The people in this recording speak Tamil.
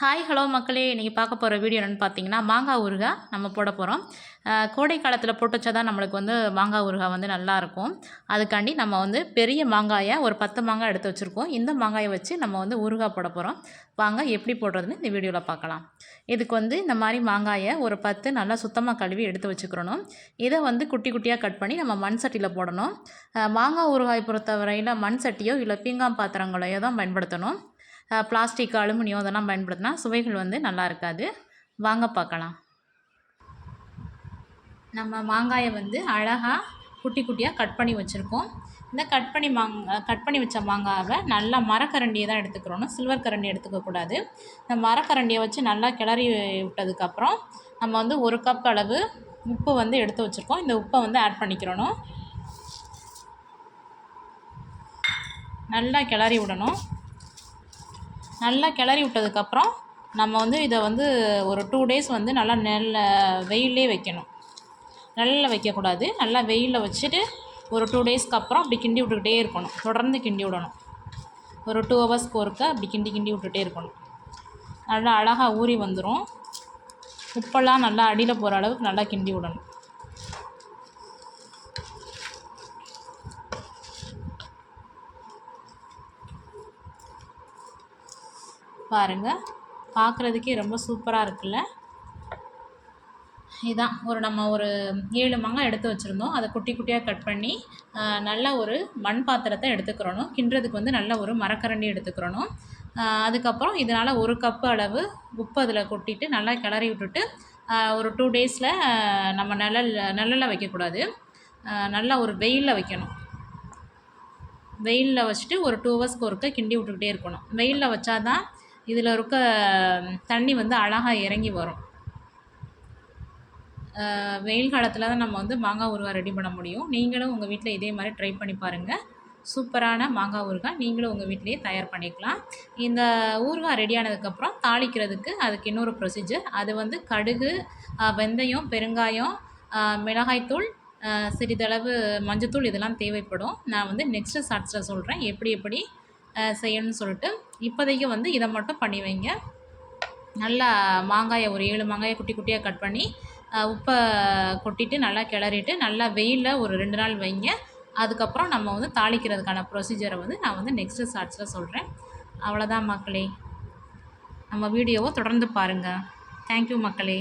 ஹாய் ஹலோ மக்களே, நீங்கள் பார்க்க போகிற வீடியோ என்னென்னு பார்த்தீங்கன்னா, மாங்காய் ஊறுகாய் நம்ம போட போகிறோம். கோடை காலத்தில் போட்டு வச்சா தான் நம்மளுக்கு வந்து மாங்காய் ஊறுகாய் வந்து நல்லாயிருக்கும். அதுக்காண்டி நம்ம வந்து பெரிய மாங்காயை ஒரு 10 மாங்காய் எடுத்து வச்சுருக்கோம். இந்த மாங்காயை வச்சு நம்ம வந்து ஊறுகாய் போட போகிறோம். வாங்க எப்படி போடுறதுன்னு இந்த வீடியோவில் பார்க்கலாம். இதுக்கு வந்து இந்த மாதிரி மாங்காயை ஒரு 10 நல்லா சுத்தமாக கழுவி எடுத்து வச்சுக்கிறணும். இதை வந்து குட்டி குட்டியாக கட் பண்ணி நம்ம மண் சட்டியில் போடணும். மாங்காய் ஊறுகாய் பொறுத்தவரையில் மண் சட்டியோ இல்லை பீங்கான் பாத்திரங்களையோ தான் பயன்படுத்தணும். பிளாஸ்டிக், அலுமினியம் அதெல்லாம் பயன்படுத்தினா சுவைகள் வந்து நல்லா இருக்காது. வாங்க பார்க்கலாம். நம்ம மாங்காயை வந்து அழகாக குட்டி குட்டியாக கட் பண்ணி வச்சுருக்கோம். இந்த கட் பண்ணி வச்ச மாங்காவை நல்லா மரக்கரண்டியை தான் எடுத்துக்கிறோம், சில்வர் கரண்டி எடுத்துக்கக்கூடாது. இந்த மரக்கரண்டியை வச்சு நல்லா கிளறி விட்டதுக்கப்புறம் நம்ம வந்து 1 கப் அளவு உப்பு வந்து எடுத்து வச்சுருக்கோம். இந்த உப்பை வந்து ஆட் பண்ணிக்கிறணும். நல்லா கிளறி விடணும். நல்லா கிளறி விட்டதுக்கப்புறம் நம்ம வந்து இதை வந்து ஒரு 2 டேஸ் வந்து நல்லா வெயிலே வைக்கணும். நிழலில் வைக்கக்கூடாது, நல்லா வெயிலில் வச்சுட்டு ஒரு 2 டேஸ்க்கு அப்புறம் அப்படி கிண்டி விட்டுக்கிட்டே இருக்கணும். தொடர்ந்து கிண்டி விடணும். ஒரு 2 ஹவர்ஸ்க்கு ஒருக்க அப்படி கிண்டி விட்டுகிட்டே இருக்கணும். நல்லா அழகாக ஊறி வந்துடும். உப்பெல்லாம் நல்லா அடியில் போகிற அளவுக்கு நல்லா கிண்டி விடணும். பாருங்கள், பார்க்குறதுக்கே ரொம்ப சூப்பராக இருக்குல்ல. இதான் நம்ம ஒரு 7 மாங்காய் எடுத்து வச்சுருந்தோம். அதை குட்டி குட்டியாக கட் பண்ணி நல்ல ஒரு மண் பாத்திரத்தை எடுத்துக்கிறணும். கிண்டுறதுக்கு வந்து நல்ல ஒரு மரக்கரண்டி எடுத்துக்கிறணும். அதுக்கப்புறம் இதனால் 1 கப்பு அளவு உப்பு அதில் கொட்டிட்டு நல்லா கிளறி விட்டுட்டு ஒரு 2 டேஸில் நம்ம நிழலில் வைக்கக்கூடாது, நல்லா ஒரு வெயிலில் வைக்கணும். வெயிலில் வச்சுட்டு ஒரு 2 ஹவர்ஸ்க்கு ஒருக்க கிண்டி விட்டுக்கிட்டே இருக்கணும். வெயிலில் வச்சா தான் இதில் இருக்க தண்ணி வந்து அழகாக இறங்கி வரும். வெயில் காலத்தில் தான் நம்ம வந்து மாங்காய் ஊறுகாய் ரெடி பண்ண முடியும். நீங்களும் உங்கள் வீட்டில் இதே மாதிரி ட்ரை பண்ணி பாருங்கள். சூப்பரான மாங்காய் ஊறுகாய் நீங்களும் உங்கள் வீட்டிலேயே தயார் பண்ணிக்கலாம். இந்த ஊறுகாய் ரெடி ஆனதுக்கப்புறம் தாளிக்கிறதுக்கு அதுக்கு இன்னொரு ப்ரொசீஜர். அது வந்து கடுகு, வெந்தயம், பெருங்காயம், மிளகாய்த்தூள், சிறிதளவு மஞ்சத்தூள் இதெல்லாம் தேவைப்படும். நான் வந்து நெக்ஸ்ட்டு ஷார்ட்ஸில் சொல்கிறேன் எப்படி செய்யணும்னு சொல்லிட்டு. இப்போதைக்கு வந்து இதை மட்டும் பண்ணி வைங்க. நல்லா மாங்காயை ஒரு 7 மாங்காயை குட்டி குட்டியாக கட் பண்ணி உப்பை கொட்டிட்டு நல்லா கிளறிட்டு நல்லா வெயிலில் ஒரு 2 நாள் வைங்க. அதுக்கப்புறம் நம்ம வந்து தாளிக்கிறதுக்கான ப்ரொசீஜரை வந்து நான் வந்து நெக்ஸ்ட்டு ஷார்ட்ஸில் சொல்கிறேன். அவ்வளோதான் மக்களே. நம்ம வீடியோவை தொடர்ந்து பாருங்கள். தேங்க்யூ மக்களே.